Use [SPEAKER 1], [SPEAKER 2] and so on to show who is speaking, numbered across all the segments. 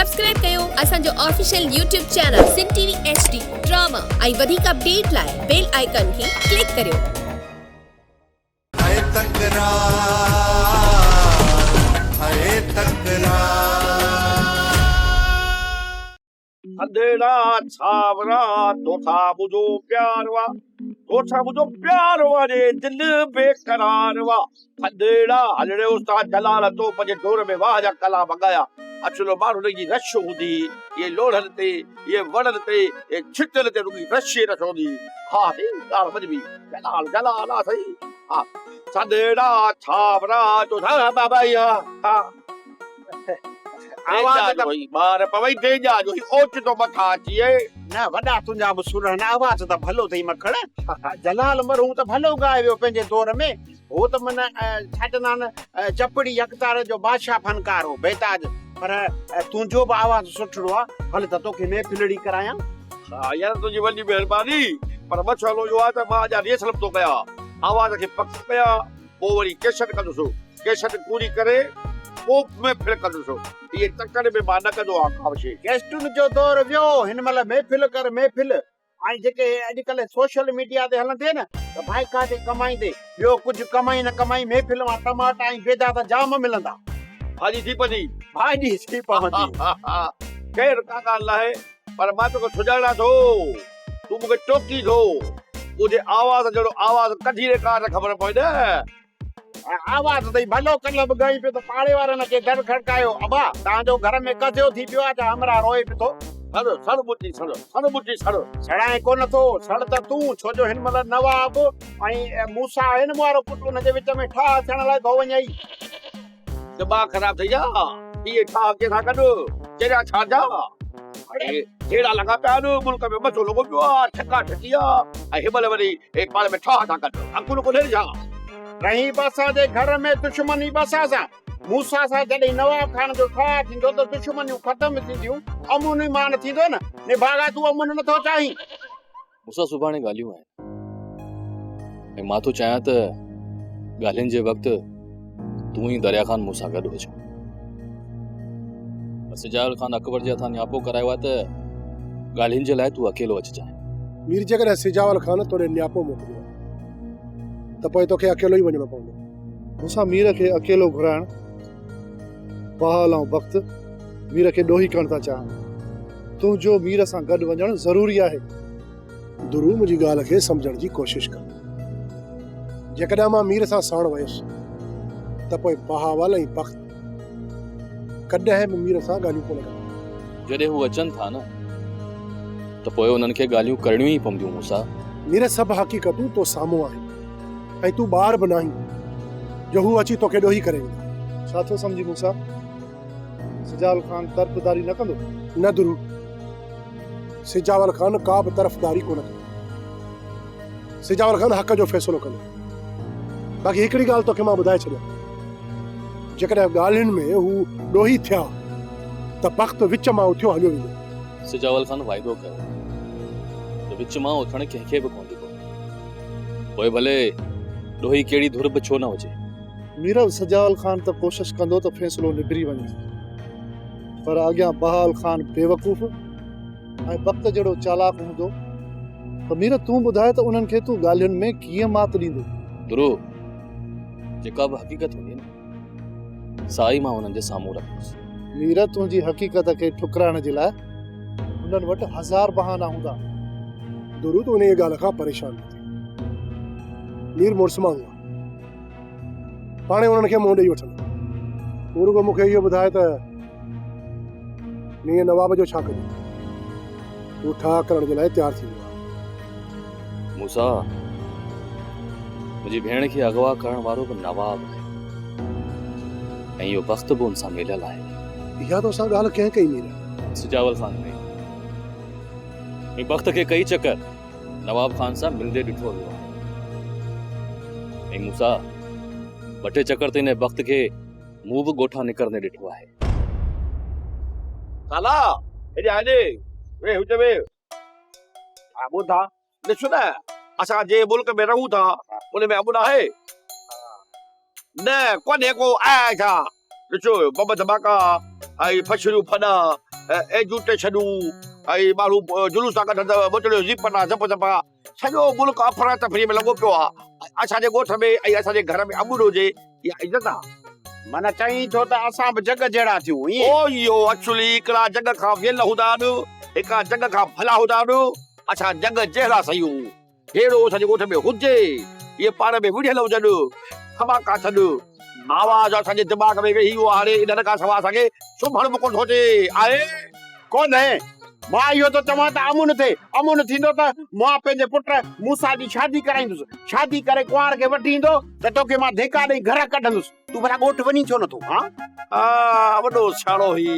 [SPEAKER 1] Subscribe कयो असांजो official YouTube channel सिन TV HD drama ऐं वधीक अपडेट लाइ बेल आइकन खे क्लिक करियो।
[SPEAKER 2] अंधेरा छावरा तोठा मुझो प्यारवा तोठा मुझो प्यारवा रे दिल बेकरारवा अंधेरा हलड़े उस्ताद जलाल तो पंजे दौर में वाह जा कला मंगाया अचलो मारू लगी रश हुंदी ये लोढ़न ते ये वणन ते ये छिटल ते रुगी रशे रशोंदी हा दी गाल मजबी जलाल जलाल आ सही हा अंधेरा छावरा तोठा बाबाया हा आवाज तो मार पवई दे जा जो ओच तो मथा अचिए
[SPEAKER 3] ना वडा तुंजा सुरन आवाज तो भलो थई मखण जलाल मरू तो भलो गायो पंजे दौर में वो तो मन छाटना न चपड़ी यकतार जो बादशाह फनकार हो बेताज पर तुंजो भी आवाज सुठड़ो आ हल त तोखे मैं फिलड़ी कराया
[SPEAKER 2] हां यार तुझी वडी मेहरबानी पर मछलो जो आ त मा जा रेसलम तो कया आवाज के पक कया ओ वरी केशट कदसो केशट पूरी करे कोप में फिर कदसो ये चक्कर में माना कदो आकाशे
[SPEAKER 3] गेस्टुन जो दौर वियो हिन मल महफिल कर महफिल आई जेके अजकल सोशल मीडिया ते हलंदे न त भाई काटे कमाई दे बियो कुछ कमाई न कमाई महफिल में टमाटा ऐं बेदा त जाम मिलंदा
[SPEAKER 2] भाजी थी पनी
[SPEAKER 3] भाई सी पवंदी
[SPEAKER 2] केर का ॻाल्हि आहे पर मां तोखे सुञाणा थो तूं मूंखे टोकी थो तुंहिंजे आवाज़ जहिड़ो आवाज़ कढी रे कार ख़बर पए न
[SPEAKER 3] आवाज दई भलो कलब गई पे तो पाड़े वारन के दर खड़कायो अबा तांजो घर में कजो थी पियो आ हमरा रोए पे तो
[SPEAKER 2] सड़ सड़ बुटी सड़
[SPEAKER 3] सड़ाए कोन तो सड़ त तू छो जो हिन मल नवाब ऐं मूसा हिन मारो पुट उन जे विच में ठा थियण लाइ गो वञई
[SPEAKER 2] दिमाग़ ख़राब थी जा ये ठा के था कढ जेड़ा छा जा अरे जेड़ा लगा पिया न मुल्क में मचो लॻो पियो आहे ठका ठकिया ऐं हिमल वरी पाण में ठा था कढ अंकुल को ले जा
[SPEAKER 3] रही बसा जे घर में दुश्मनी बसा सा मूसा सा जॾहिं नवाब खान जो ठा थींदो त दुश्मनियूं ख़तम थींदियूं अमुन ईमान थींदो न ने भागा तू अमुन नथो चाहीं
[SPEAKER 4] मूसा सुभाणे ॻाल्हियूं आहिनि ऐं मां थो चाहियां त ॻाल्हियुनि जे वक़्तु तूं ई दरिया ख़ान मूंसां गॾु हुजो सिजाउल ख़ान अकबर जे हथां नियापो करायो आहे त ॻाल्हियुनि जे लाइ तूं अकेलो अचिजांइ
[SPEAKER 5] मीर जेकॾहिं सिजावल ख़ान तोड़े नियापो मोकिलियो त पोइ तोखे अकेलो ई वञणो पवंदो मूंसां मीर खे अकेलो घुराइण बहाल ऐं वक़्तु मीर खे ॾोही करण था चाहिनि तुंहिंजो मीर सां गॾु वञणु ज़रूरी आहे दुरू मुंहिंजी ॻाल्हि खे सम्झण जी कोशिशि कर जेकॾहिं मां मीर सां साण वयुसि त पोइ बहावल ऐं वक़्तु कॾहिं बि मीर सां ॻाल्हियूं कोन कनि
[SPEAKER 4] जॾहिं हू अचनि था न त पोइ उन्हनि खे ॻाल्हियूं करणियूं ई पवंदियूं मूंसां
[SPEAKER 5] मीर सभु हक़ीक़तूं तो साम्हूं आहिनि ऐं तूं ॿार बि नाहीं जो हू अची तोखे ॾोही करे वेंदो छा थो सम्झी मूंसां सिजावल ख़ान तरफ़दारी न कंदो न दुरू सिजावल ख़ान का बि तरफ़दारी कोन कंदो सिजावल ख़ान हक़ जो फ़ैसिलो कंदो बाक़ी हिकिड़ी ॻाल्हि तोखे मां ॿुधाए छॾियां जेकॾहिं ॻाल्हियुनि में हू ॾोही थिया त वक़्तु विच मां उथियो हलियो वेंदो
[SPEAKER 4] सिजावल ख़ान वाइदो कयो त विच मां उथण कंहिंखे बि कोन ॾिबो पोइ भले ॾोही कहिड़ी धुर बि छो न हुजे मीर सिजावल ख़ान त कोशिश कंदो त फ़ैसिलो निबिरी वञे पर अॻियां बहाल ख़ान बेवकूफ़ ऐं वक़्तु जहिड़ो चालाक हूंदो त मीर तूं ॿुधाए त उन्हनि खे तूं ॻाल्हियुनि में कीअं मात ॾींदो दुरू जेका बि हक़ीक़त हूंदी न साई मां उन्हनि जे साम्हूं रखंदुसि मीर तुंहिंजी हक़ीक़त खे ठुकराइण जे लाइ उन्हनि वटि हज़ार बहाना हूंदा
[SPEAKER 5] दुरू तूं उन ॻाल्हि खां परेशान न थी मीर मुड़ुस मां हुआ पाणे उन्हनि खे मुंहुं ॾेई वठंदो तूं रुगो मूंखे इहो ॿुधाए त मीर नवाब जो छा कजे तूं ठा करण जे लाइ तयारु थी वियो आहे
[SPEAKER 4] मूसा मुंहिंजी भेण खे अगवा करण वारो बि नवाब आहे ऐं इहो वक़्तु बि हुन सां मिलियल आहे
[SPEAKER 5] इहा तोसां ॻाल्हि कंहिं कई मीर
[SPEAKER 4] सिजावल ख़ान में ऐं वक़्तु खे कई चकर नवाब ख़ान सां मिलंदे ॾिठो वियो आहे ऐं मूसा ॿ टे चकर त हिन वक़्तु खे मूं बि ॻोठा निकिरंदे ॾिठो आहे
[SPEAKER 2] साला हेॾे हेॾे वे हुते वे हा ॿुधा ॾिसो न असां जे मुल्क में रहूं था उन में अमुन आहे न कोन्हे को आहे छा ॾिसो बम धमाका ऐं फछड़ियूं फॾा एजुटेशनूं ऐं माण्हू जुलूस था कढनि मोटलियो ज़ीपना ज़प ज़पा सॼो मुल्क अफरा तफरी में लॻो पियो आहे असांजे ॻोठ में ऐं असांजे घर में अमूल हुजे इहा इज़त आहे
[SPEAKER 3] माना चई थो त असां बि जग जहिड़ा थियूं ईअं
[SPEAKER 2] ओ इहो एक्चुअली हिकिड़ा जग खां वियल हूंदा आहिनि हिकिड़ा जग खां भला हूंदा आहिनि असां जग जहिड़ा सयूं अहिड़ो असांजे ॻोठ में हुजे इहे पाण में विढ़ियल हुजनि खमाका छॾ आवाज़ असांजे दिमाग़ में वेही वियो हाणे इन खां सवाइ असांखे सुम्हण बि कोन थो अचे आहे
[SPEAKER 3] कोन है मां इहो त चवां त अमुन थींदो त मां पंहिंजे पुट मूंसा जी शादी कराईंदुसि शादी करे कुंवार खे वठी ईंदो त तोखे मां धिका ॾेई घर कढंदुसि तूं भला ॻोठ वञी छो नथो हा
[SPEAKER 2] वॾो सियाणो ही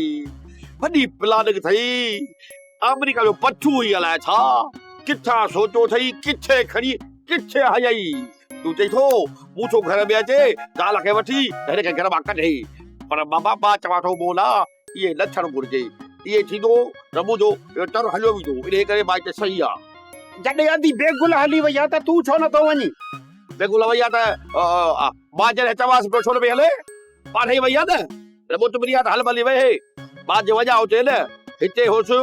[SPEAKER 2] वॾी प्लानिंग अथई अमेरिका जो पठू ई अलाए छा किथां सोचो अथई किथे खणी किथे हयई तूं चई थो मूंछो घर में अचे ज़ाल खे वठी हिन खे घर मां कढे पर मां चवां थो बोला इहे न थियणु घुरिजे इहे थींदो त मुंहिंजो तर हलियो वेंदो इन करे मां हिते सही आहे
[SPEAKER 3] जॾहिं अधी बेगुल हली वई आहे त तूं छो नथो वञी
[SPEAKER 2] बेगुल वई आहे त मां जॾहिं चवांसि पियो छो न पई हले पाण ई वई आहे न मुतमिनी आहे त हल भली वए मां जे वञा हुते न हिते होसि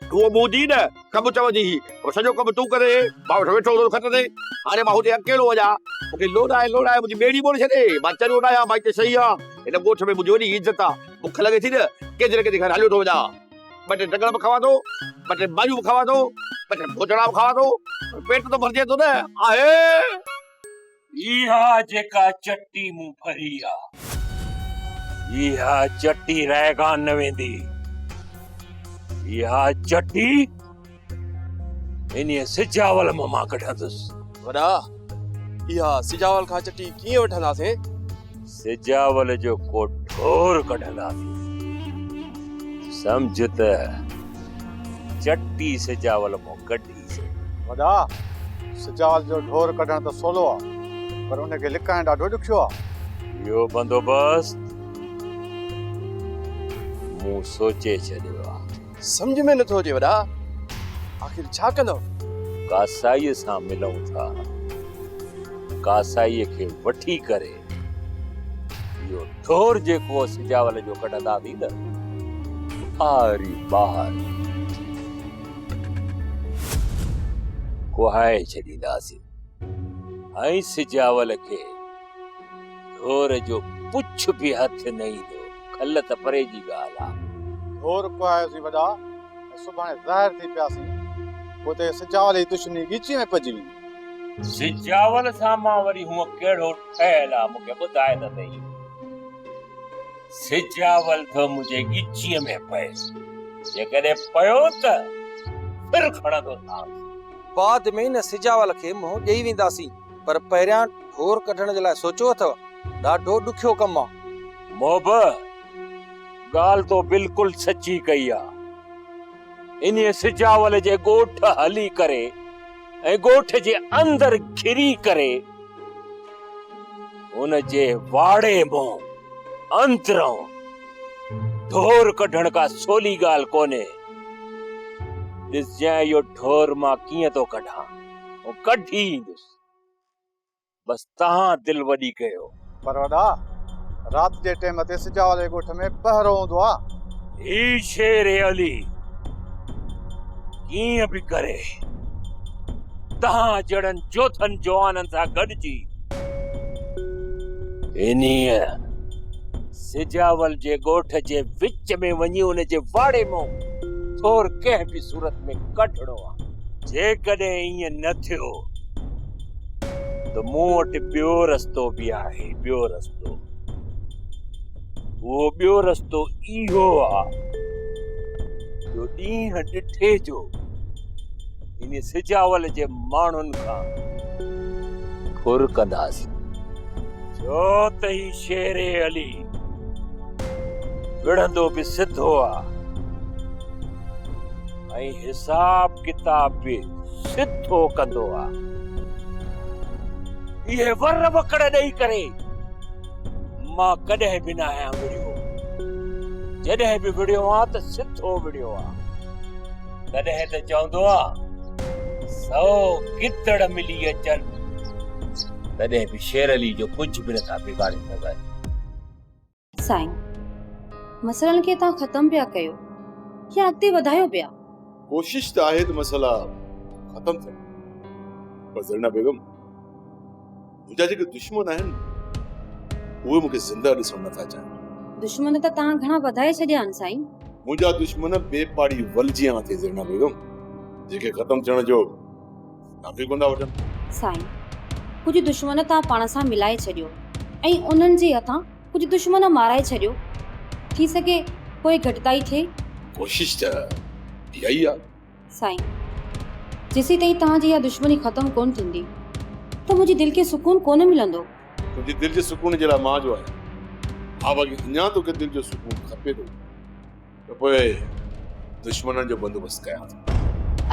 [SPEAKER 2] उहो मुंहिंजी न कमु चवंदी सॼो कमु तूं करे मां वेठो हूंदो खट ते हाणे मां हुते अकेलो वञा मूंखे लोॾाए मुंहिंजी ॿेड़ी मोड़े छॾे मां चरियो न आहियां मां हिते सही आहे हिन ॻोठ में मुंहिंजी वॾी इज़त आहे बुख लॻे थी न केतिरे घर हलियो थो वञा ॿ टे डंगर बि खावां थो ॿ टे भाॼियूं बि खावां थो ॿ टे भोजड़ा बि खावां थो पेट तो भरिजे थो न आहे
[SPEAKER 6] इहा जेका चटी मूं भरी आहे इहा चटी रहिगान न वेंदी इहा चटी इन सिजावल मां कढंदुसि
[SPEAKER 7] वॾा इहा सिजावल खां चटी कीअं वठंदासीं
[SPEAKER 6] सिजावल जो को ढोर कढंदासीं समझ त चटी सिजावल मां कढीसीं
[SPEAKER 5] वॾा सिजावल जो ढोर कढण त सवलो आहे पर उनखे लिकाइण ॾाढो ॾुखियो आहे
[SPEAKER 6] इहो बंदोबस्त मूं सोचे छॾियो आहे
[SPEAKER 7] समझ में नथो अचे वॾा आखिर छा कंदो
[SPEAKER 6] कासाईअ सां मिलूं था कासाईअ खे वठी करे इहो ढोर जेको सिजावल जो कढंदासीं न ॿाहिरि ॿाहिरि कुहाए छॾींदासीं ऐं सिजावल खे ढोर जो पुछ बि हथ न ईंदो खल त परे जी ॻाल्हि आहे
[SPEAKER 5] ढोर कुहायोसीं वॾा सुभाणे ज़ाहिर थी पियासीं पोइ त सिजावल जी दुश्मनी ॻीची में पइजी वेंदी
[SPEAKER 6] सिजावल सां मां वरी हूअं कहिड़ो ठहियल आहे मूंखे ॿुधाए त सही सिजावल तो मुझे ॻीचीअ में पए जेकॾहिं पियो त फिर खणंदो था
[SPEAKER 7] बाद में न सिजावल खे मुंहुं ॾेई वेंदासीं पर पहिरियां ढोर कढण जे लाइ सोचियो अथव ॾाढो ॾुखियो कमु आहे
[SPEAKER 6] मोब ॻाल्हि तो बिल्कुलु सची कई आहे इन सिजावल जे ॻोठ हली करे ऐं ॻोठ जे अंदर घिरी करे उन जे वाड़े मों अंदरों ढोर कढण का सोली ॻाल्हि कोन्हे ॾिसजांइ इहो ढोर मां कीअं थो कढां ऐं कढी ईंदुसि बस तव्हां दिलि वॾी कयो
[SPEAKER 5] पर वॾा राति जे टाइम ते सिजावल जे ॻोठ में पहरो हूंदो आहे
[SPEAKER 6] ही शेर अली कीअं बि करे तव्हां जड़नि जोथनि जवाननि सां गॾिजी इन्हीअ सिजावल जे ॻोठ जे विच में वञी उन जे वाड़े मों थोर कंहिं बि सूरत में कढणो आहे जेकॾहिं ईअं न थियो त मूं वटि ॿियो रस्तो बि आहे ॿियो रस्तो उहो ॿियो रस्तो इहो आहे जो ॾींहं ॾिठे जो इन सिजावल जे माण्हुनि खां खुर कंदासीं छो त ही शेर अली विढ़ंदो बि सिधो आहे ऐं हिसाब किताब बि सिधो कंदो आहे इहे वर वकड़ ॾेई करे मां कॾहिं बि न आहियां विड़ियो जॾहिं बि विड़ियो आहे त सिधो विड़ियो आहे तॾहिं त चवंदो आहे 100 गिदड़ मिली अचनि तॾहिं बि शेर अली जो कुझु बि नथा बिगाड़े सघनि
[SPEAKER 8] साईं मसइलनि खे तव्हां ख़तम पिया कयो या अॻिते वधायो पिया?
[SPEAKER 9] कोशिश त आहे त मसइला ख़तम थियनि, पर ज़रना बेगम मुंहिंजा जेके दुश्मन आहिनि उहे मूंखे ज़िंदा ॾिसणु नथा चाहिनि।
[SPEAKER 8] दुश्मन त तव्हां घणा वधाए छॾिया आहिनि साईं।
[SPEAKER 9] मुंहिंजा दुश्मन बेपाड़ी वलजियां थिए ज़रना बेगम, जेके ख़तम थियण जो नाले कोन था वठनि।
[SPEAKER 8] साईं, कुझु दुश्मन तव्हां पाण सां मिलाए छॾियो ऐं उन्हनि जे हथां कुझु दुश्मन माराए छॾियो। थी सघे कोई घटिताई थिए।
[SPEAKER 9] कोशिश त इहा ई आहे।
[SPEAKER 8] साईं, जेसीं ताईं तव्हांजी इहा दुश्मनी ख़तम कोन थींदी त मुंहिंजी दिलि खे सुकून कोन मिलंदो।
[SPEAKER 9] तुंहिंजी दिलि जे सुकून जे लाइ मां जो आहियां। हा बाक़ी अञा तोखे दिलि जो सुकून खपे थो त पोइ दुश्मननि जो बंदोबस्तु कयां थो।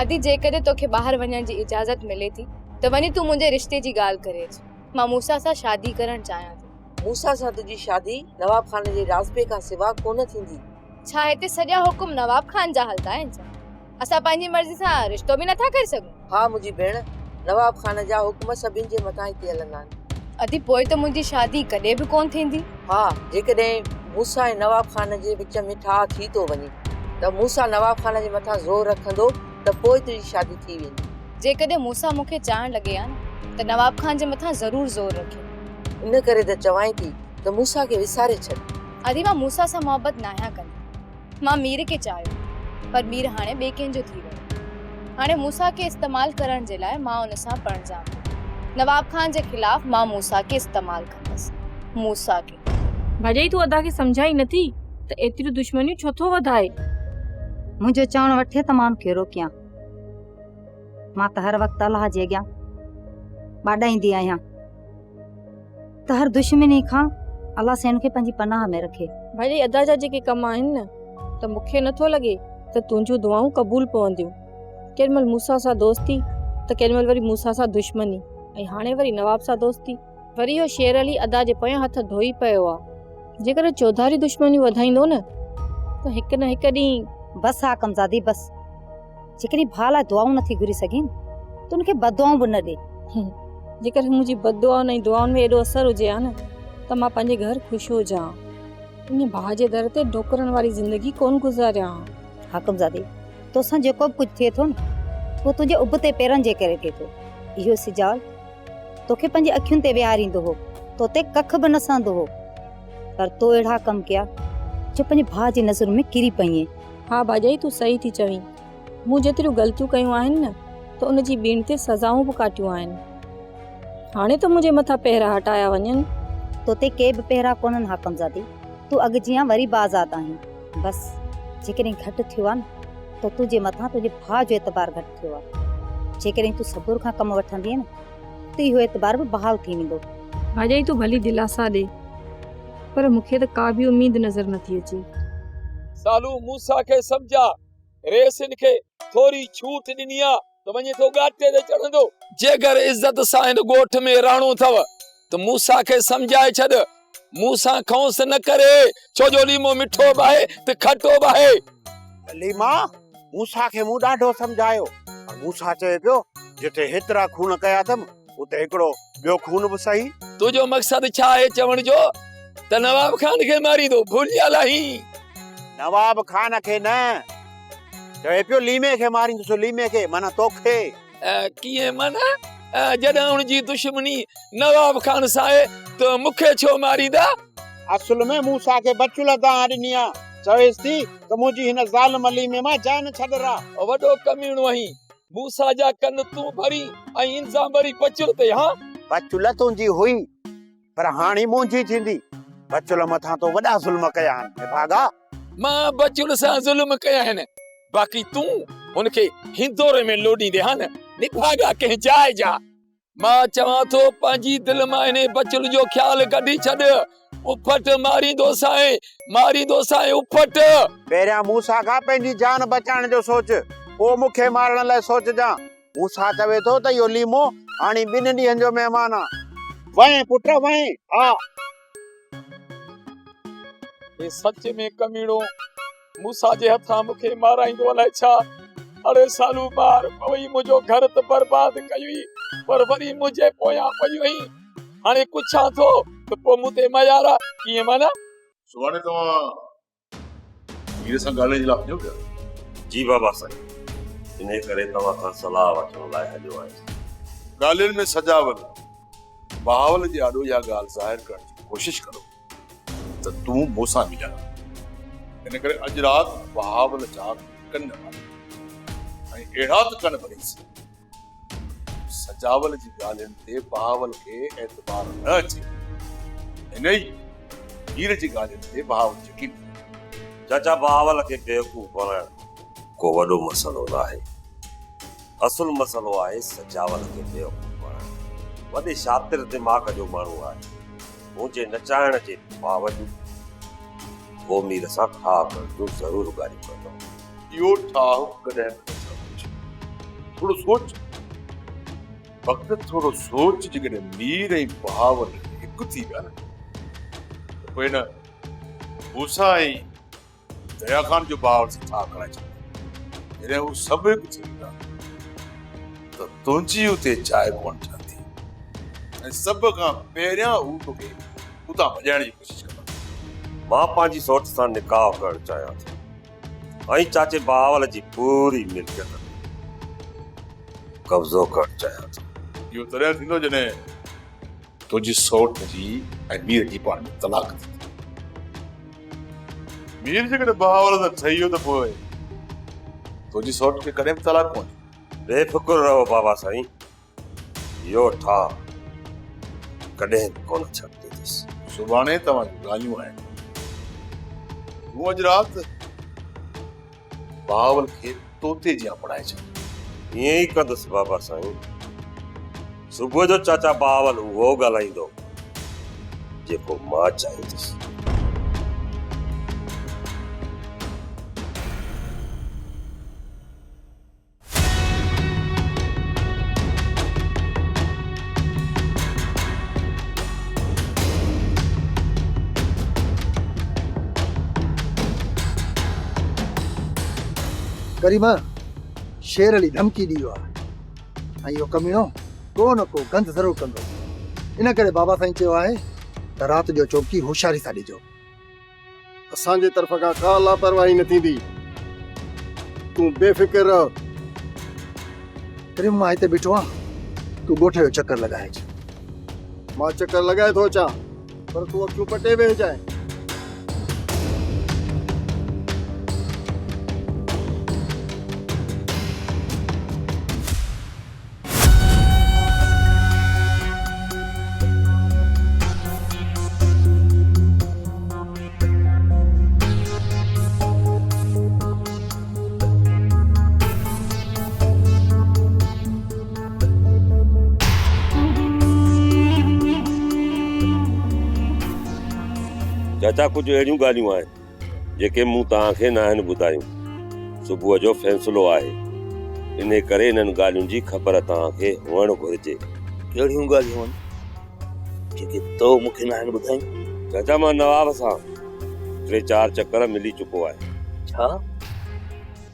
[SPEAKER 10] अदी जेकॾहिं तोखे ॿाहिरि वञण जी इजाज़त मिले थी त वञी तूं मुंहिंजे रिश्ते जी ॻाल्हि करे अचु। मां मूसा सां शादी करणु चाहियां थी।
[SPEAKER 11] मूसा सां तुंहिंजी शादी नवाब खान जे राज़बे खां सिवा कोन थींदी।
[SPEAKER 10] छा हिते सॼा हुकुम नवाब खान जा हलंदा आहिनि छा? असां पंहिंजी मर्ज़ी सां रिश्तो बि नथा करे सघूं?
[SPEAKER 11] हा मुंहिंजी भेण, नवाब खान जा हुकुम सभिनि जे मथां हिते हलंदा आहिनि।
[SPEAKER 10] अदी पोइ त मुंहिंजी शादी कॾहिं बि कोन थींदी।
[SPEAKER 11] हा, जेकॾहिं मूसा ऐं नवाब खान जे विच में ठा थी थो वञे त मूसा नवाब खान जे मथां ज़ोर रखंदो त पोइ तुंहिंजी शादी थी वेंदी।
[SPEAKER 10] जेकॾहिं मूसा मूंखे चाहण लॻे हा न त नवाब खान जे मथां ज़रूर ज़ोर रखे।
[SPEAKER 11] इन करे त चवां थी त मूसा खे विसारे छॾ।
[SPEAKER 10] अदी मां मूसा सां मोहबत न आहियां कंदी। मां मीर खे चाहियो, पर मीर हाणे ॿिए कंहिंजो थी वियो। हाणे मूसा खे इस्तेमाल करण जे लाइ मां उन सां पणिजां। नवाब खान जे खिलाफ मां मूसा खे इस्तेमाल कंदसि। मूसा खे
[SPEAKER 12] भाॼाई तूं अदा खे सम्झाई नथी त एतिरियूं दुश्मनियूं छो थो वधाए?
[SPEAKER 13] मुंहिंजो चवण वठे त मां खे रोकियां। मां त हर वक़्तु अलाह जे अॻियां ॿाॾाईंदी आहियां त हर दुश्मनी खां अलाह सेन खे पंहिंजी पनाह में रखे।
[SPEAKER 12] भाॼाई अदा जा जेके कम आहिनि न त मूंखे नथो लॻे त तुंहिंजूं दुआऊं क़बूल पवंदियूं। केॾीमहिल मूसा सां दोस्ती त केॾीमहिल वरी मूसा सां दुश्मनी ऐं हाणे वरी नवाब सां दोस्ती। वरी इहो शेर अली अदा जे पोयां हथ धोई पियो आहे। जेकर चौधारी दुश्मनियूं वधाईंदो न त हिकु न हिकु ॾींहुं।
[SPEAKER 13] बसि हा कमज़ादी बसि। जेकॾहिं भाउ लाइ दुआऊं नथी घुरी सघीनि त उनखे बदुआऊं बि न ॾे।
[SPEAKER 12] जेकर मुंहिंजी बददुआउनि ऐं दुआउनि में एॾो असरु हुजे हा न त मां पंहिंजे घर ख़ुशि हुजां। इन भाउ जे दर ते डोकरनि वारी ज़िंदगी कोन गुज़ारियां।
[SPEAKER 13] हा कमज़ादी, तोसां जेको बि कुझु थिए थो न उहो तुंहिंजे उबते पेरनि जे करे थिए थो। इहो सिजाल तोखे पंहिंजी अखियुनि ते विहारींदो हो, तो ते कख बि न सहंदो हो, पर तो अहिड़ा कम कया जो पंहिंजे भाउ जी नज़र में किरी पई।
[SPEAKER 12] हा भाॼाई तूं सही थी चवीं। मूं जेतिरियूं ग़लतियूं कयूं आहिनि न त उनजी ॿीण ते सज़ाऊं बि काटियूं आहिनि। हाणे त मुंहिंजे मथां पहिरा हटाया वञनि।
[SPEAKER 13] तो ते के बि पहिरा कोन्हनि। हा कमज़ादी, तूं अॻु जीअं वरी बाज़ात आहीं। बसि जेकॾहिं घटि थियो आहे न त तुंहिंजे मथां तुंहिंजे भाउ जो एतबार घटि थियो आहे। जेकॾहिं तूं सबुर खां कमु वठंदीअ न त इहो एतबार बि बहाल थी वेंदो।
[SPEAKER 12] भाॼाई तूं भली दिलासा ॾे, पर मूंखे त का बि उम्मीद नज़र नथी अचे।
[SPEAKER 6] सालू मूसा खे सम्झा, रेसिन खे थोरी छूट ॾिनी आहे त वञे थो गाटे ते चढ़ंदो। जेकर इज़त सां हिन ॻोठ में राणो अथव त मूसा खे सम्झाए छॾ। मूसा खौंस न करे, छो जो लीमो मिठो बि आहे त खटो बि आहे।
[SPEAKER 3] लीमा मूसा खे मूं ॾाढो सम्झायो, पर मूसा चए पियो जिथे हेतिरा खून कया अथमि उते हिकिड़ो ॿियो खून बि सही।
[SPEAKER 6] तुंहिंजो मक़सदु छा आहे चवण जो त नवाब खान खे मारींदो? भुलियल आहीं।
[SPEAKER 3] नवाब खान खे न, चए पियो लीमे खे मारींदुसि। लीमे खे माना तोखे।
[SPEAKER 6] कीअं माना? जॾहिं हुनजी दुश्मनी नवाब खान सां आहे त मूंखे छो मारींदा?
[SPEAKER 3] असुल में मूसा खे बचुल दां ॾिनी आहे। चवेसि थी त मुंहिंजी हिन ज़ालिम लीमे मां जान छॾरा।
[SPEAKER 6] वॾो कमीणो आहीं। मूसा जा कन तूं भरी ऐं इंजाम वरी बचुल ते। हा
[SPEAKER 3] बचुल तुंहिंजी हुई, पर हाणे मुंहिंजी थींदी। बचुल मथां तो वॾा ज़ुल्म कया आहिनि। भागा
[SPEAKER 6] मां बचुल सां ज़ुल्म कया आहिनि, बाक़ी तूं हुनखे हिंदोरे में लोॾींदे हा न। निभागा कंहिं जाइ जा। मां चवां थो पंहिंजी दिलि मां हिन बचुल जो ख़्यालु कढी छॾ। उफट मारींदो साईं उफट।
[SPEAKER 3] पहिरियां मूसा खां पंहिंजी जान बचाइण जो सोच, पोइ मूंखे मारण लाइ सोचजां। मूसा चवे थो त इहो लीमो हाणे 2 ॾींहंनि जो महिमान आहे। वएं पुट वएं। हा
[SPEAKER 6] हे सच में कमीणो मूसा जे हथां मूंखे माराईंदो अलाए छा। अड़े सालू बार वई मुंहिंजो घर त बर्बाद कई, पर वरी मुंहिंजे पोयां पई वई। हाणे पुछां थो त पोइ मूं ते मयारा कीअं माना?
[SPEAKER 9] सुभाणे तव्हां मीर सां ॻाल्हाइण जे लाइ वञो पिया?
[SPEAKER 14] जी बाबा साईं, इन करे तव्हां खां सलाह वठण लाइ हलियो आहियां।
[SPEAKER 9] ॻाल्हियुनि में सजावल बहावल जे आॾो इहा ॻाल्हि ज़ाहिर करण जी कोशिश करो त तूं मूंसां मिलिया। इन करे अॼु राति बहावल जा कन भरी ऐं अहिड़ा त कन भरीसि सजावल जी ॻाल्हियुनि ते बहावल खे एतबार न अचे। इन ई हीर जी ॻाल्हियुनि ते बहावल यकीन
[SPEAKER 14] चाचा बहावल खे बेवकूफ़ बणाइण को वॾो मसइलो न आहे। असुल मसइलो आहे सजावल खे बेवकूफ़ बणाइण। वॾे शातिर दिमाग़ जो माण्हू आहे। मुंहिंजे नचाइण जे बावजूदि वो मीर सां खा करण जो ज़रूरु ॻाल्हियूं कंदो।
[SPEAKER 9] इहो ठाह कॾहिं थोरो सोच वक़्तु थोरो सोच जेकॾहिं मीर ऐं बहावल हिकु थी विया न त पोइ न मूंसां ऐं दया ख़ान जो बहावल सां छा कराए छॾियो। जॾहिं हू सभु हिकु थी वेंदा त तुंहिंजी उते जाइ कोन ठहंदी ऐं सभ खां पहिरियां हू तोखे उतां भॼाइण जी कोशिशि कंदा।
[SPEAKER 14] मां पंहिंजी सौट सां निकाह करणु चाहियां थो ऐं चाचे बहावल जी पूरी मिल्कियत कब्ज़ो करणु चाहियां थो।
[SPEAKER 9] इहो तॾहिं थींदो जॾहिं तुंहिंजी सौट जी ऐं मीर जी पाण में तलाक थींदी। मीर जेकॾहिं बहावल सां ठही वियो त पोइ तुंहिंजी सौट खे कॾहिं बि तलाक कोन।
[SPEAKER 14] बेफ़िक्र रहो बाबा साईं, इहो ठाह कॾहिं बि कोन छॾींदुसि।
[SPEAKER 9] सुभाणे तव्हांजूं ॻाल्हियूं आहिनि। तूं अॼु राति बहावल खे तोते जियां पढ़ाए छॾ।
[SPEAKER 14] ईअं ई कंदुसि बाबा साईं। सुबुह जो चाचा बहावल उहो ॻाल्हाईंदो जेको मां चाहींदुसि।
[SPEAKER 15] करीमा शेर अली धमकी ॾियो आहे ऐं इहो कमीनो को न को गंद ज़रूरु कंदो। इन करे बाबा साईं चयो आहे त राति जो चौकी होशियारी सां ॾिजो।
[SPEAKER 5] असांजे तरफ़ खां का लापरवाही न थींदी। तूं बेफ़िक्र रह।
[SPEAKER 15] करीम मां हिते बीठो आहियां, तूं ॻोठ जो चकर लॻाए अच।
[SPEAKER 5] मां चकर लॻाए थो अचां पर तूं अखियूं पटे वेह जाए।
[SPEAKER 14] चाचा कुछ अहिड़ियूं ॻाल्हियूं आहिनि जेके मूं तव्हांखे न आहिनि ॿुधायूं। सुबुह जो फ़ैसिलो आहे, इन करे इन्हनि ॻाल्हियुनि जी ख़बर तव्हांखे हुअणु घुरिजे।
[SPEAKER 16] कहिड़ियूं ॻाल्हियूं आहिनि जेके तो मूंखे न आहिनि ॿुधायूं?
[SPEAKER 14] चाचा मां नवाब सां 3-4 चकर मिली चुको आहे।
[SPEAKER 16] छा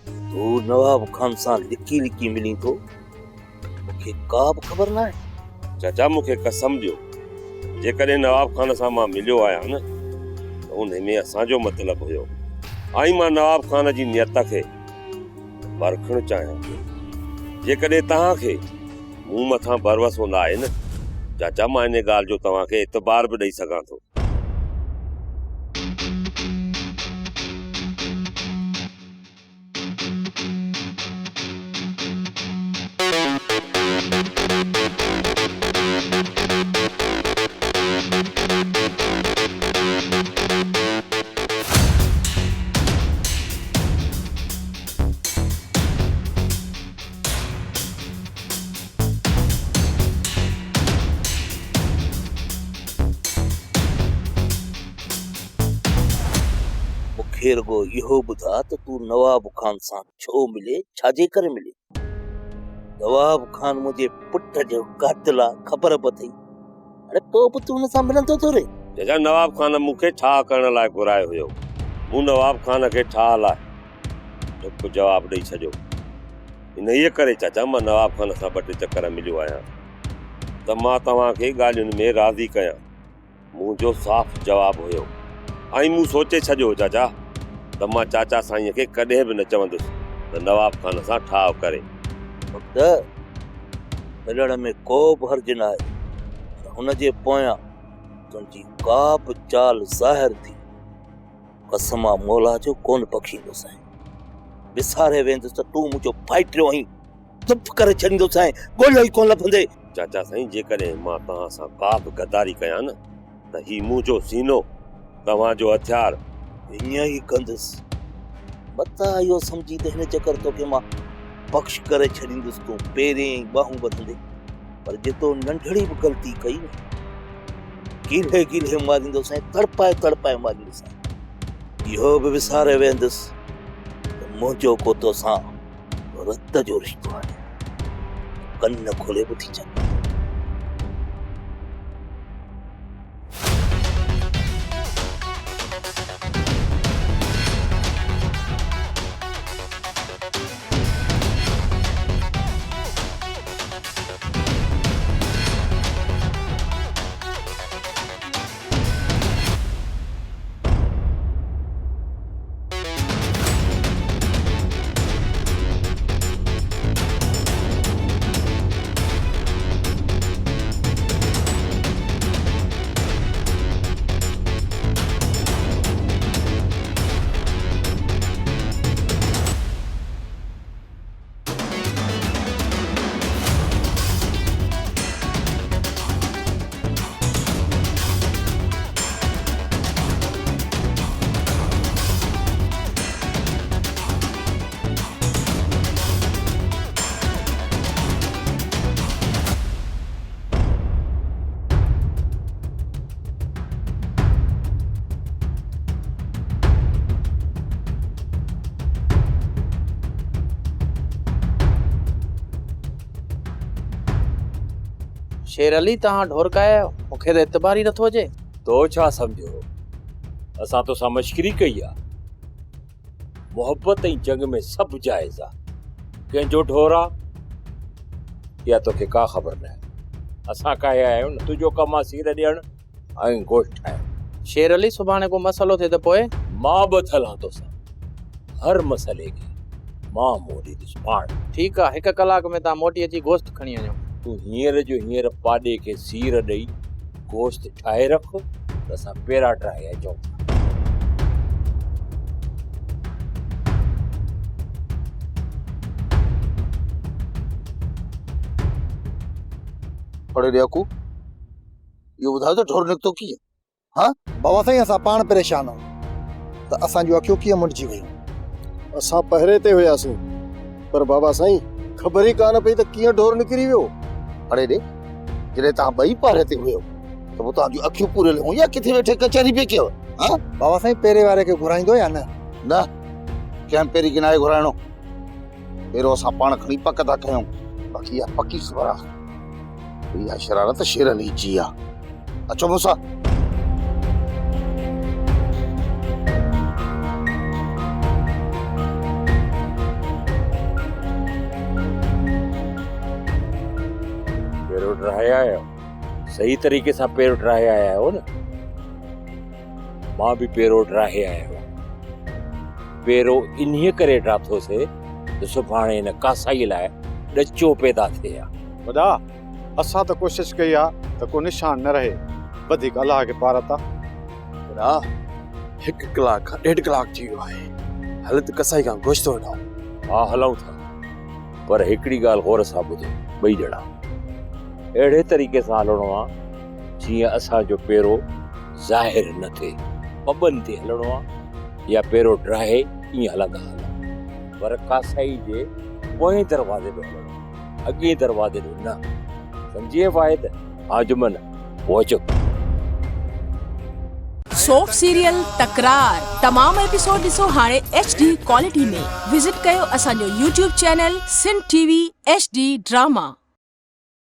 [SPEAKER 16] तूं नवाब खान सां लिकी लिकी मिली थो? मूंखे का बि ख़बर न आहे।
[SPEAKER 14] चाचा मूंखे कसम ॾियो, जेकॾहिं नवाब खान सां मां मिलियो आहियां न उन में असांजो मतिलबु हुयो ऐं मां नवाब खान जी नियत खे परखणु चाहियां थो। जेकॾहिं तव्हांखे मूं मथां भरोसो न आहे न चाचा, मां इन ॻाल्हि जो तव्हांखे एतबार बि ॾेई सघां थो।
[SPEAKER 16] मूंखे रुगो इहो ॿुधा त तूं नवाब खान सां छो मिले, छाजे करे मिले? नवाब खान मुंहिंजे पुट जो कातिल आहे, ख़बर बि अथई। अरे पोइ बि तूं हुन सां मिलंदो थो रे?
[SPEAKER 14] चाचा नवाब खान मूंखे छा करण लाइ घुरायो हुयो? मूं नवाब खान खे छा लाइ हिकु जवाबु ॾेई छॾियो। इन ई करे चाचा मां नवाब खान सां 2-3 चकर मिलियो आहियां त मां तव्हांखे ॻाल्हियुनि में राज़ी कयां। मुंहिंजो साफ़ जवाबु हुयो ऐं मूं सोचे छॾियो चाचा त मां चाचा साईं खे कॾहिं बि न चवंदुसि त नवाब खान सां ठाव करे।
[SPEAKER 16] मिलण में को बि हर्ज न आहे, हुनजे पोयां तुंहिंजी का बि चाल ज़ाहिर थी कसम मौला जो कोन बख़्शींदुसि ऐं विसारे वेंदुसि त तूं मुंहिंजो फाइटियो आहीं, चुप करे छॾींदुसि ऐं ॻोल्हियो ई कोन लभंदे।
[SPEAKER 14] चाचा साईं जेकॾहिं मां तव्हां सां का बि गद्दारी कयां न त ही मुंहिंजो सीनो तव्हांजो हथियार।
[SPEAKER 16] हीअं ई कंदुसि बता इहो सम्झी त हिन चकर तोखे मां बख़्श करे छॾींदुसि, तूं पेरें ई बाहूं ॿधंदे। पर जे तो नंढड़ी बि ग़लती कई न गिले गिले मारींदुसि ऐं तड़पाए तड़पाए मारींदुसि। इहो बि विसारे वेंदुसि त मुंहिंजो को तोसां रत जो रिश्तो आहे। कन खोले ॿुधी चा।
[SPEAKER 7] शेर अली तव्हां ढोरकाया आहियो, मूंखे त एतबार ई नथो अचे।
[SPEAKER 6] तो छा सम्झो असां तोसां मश्करी कई आहे? मोहब्बत ऐं जंग में सभु जाइज़ आहे। कंहिंजो ढोर आहे या तोखे का ख़बर न आहे। असां काया आहियूं न, तुंहिंजो कमु आहे सीर ॾियणु ऐं गोश्त ठाहिणु।
[SPEAKER 7] शेर अली सुभाणे को मसलो थिए त पोइ
[SPEAKER 6] मां बि हलां तोसां हर मसइले खे मां मोड़ींदुसि पाण।
[SPEAKER 7] ठीकु आहे, 1 कलाक में तव्हां मोटी अची गोश्त खणी वञो।
[SPEAKER 6] तूं हींअर जो हींअर पाॾे खे सीर ॾेई गोश्त ठाहे रख त असां पेरा ठाहे अचूं।
[SPEAKER 15] पढ़े ॾियाकू इहो ॿुधायो त ढोर निकितो कीअं? हा बाबा साईं असां पाण परेशान आहियूं त असांजूं अखियूं कीअं मुंडिजी वियूं।
[SPEAKER 5] असां पहिरे ते हुयासीं पर बाबा साईं ख़बर ई कान पई त कीअं ढोर निकिरी वियो।
[SPEAKER 16] पढ़े ॾे जॾहिं तव्हां ॿई पारे ते हुयो त पोइ तव्हांजूं अखियूं पूरियल हुयूं या किथे वेठे कचहरी पिए कयो? हा
[SPEAKER 15] बाबा साईं पहिरें वारे खे घुराईंदो या न?
[SPEAKER 16] न कंहिं पहिरीं गिनाए घुराइणो, पहिरियों असां पाण खणी पक था कयूं। बाक़ी इहा पकी ख़बर आहे इहा शरारत शेर अली जी आहे। अचो मूंसां।
[SPEAKER 6] पेरो ठाहे आया आहियो, सही तरीक़े सां पेरो ठाहे आया आहियो न। मां बि पेरो ठाहे आया आहियो। पेरो इन्हीअ करे ठातोसीं त सुभाणे हिन कासाई लाइ ॾचो पैदा थिए हा।
[SPEAKER 5] वॾा असां त कोशिशि कई आहे त को निशान न रहे, वधीक अलाह खे पारता।
[SPEAKER 7] वॾा 1 कलाक खां 1.5 कलाक थी वियो आहे, हल त कसाई खां गोश्त वठूं।
[SPEAKER 6] हा हलूं था, पर हिकिड़ी ॻाल्हि गौर सां ॿुधो ॿई ॼणा। अहिड़े तरीक़े सां हलणो आहे जीअं असांजो पेरो ज़ाहिर न थिए। पबनि ते हलणो आहे या पेरो ड्राहे ईअं हलंदा हलूं, पर कासाई जे पोएं दरवाज़े में हलणो, अॻे दरवाज़े में न। सम्झे वाहिद? हा जुमन पहुचो।
[SPEAKER 17] सोप सीरियल तकरार तमाम एपिसोड ॾिसो हाणे HD क्वालिटी में। विजिट कयो असांजो YouTube channel Sindh TV HD drama.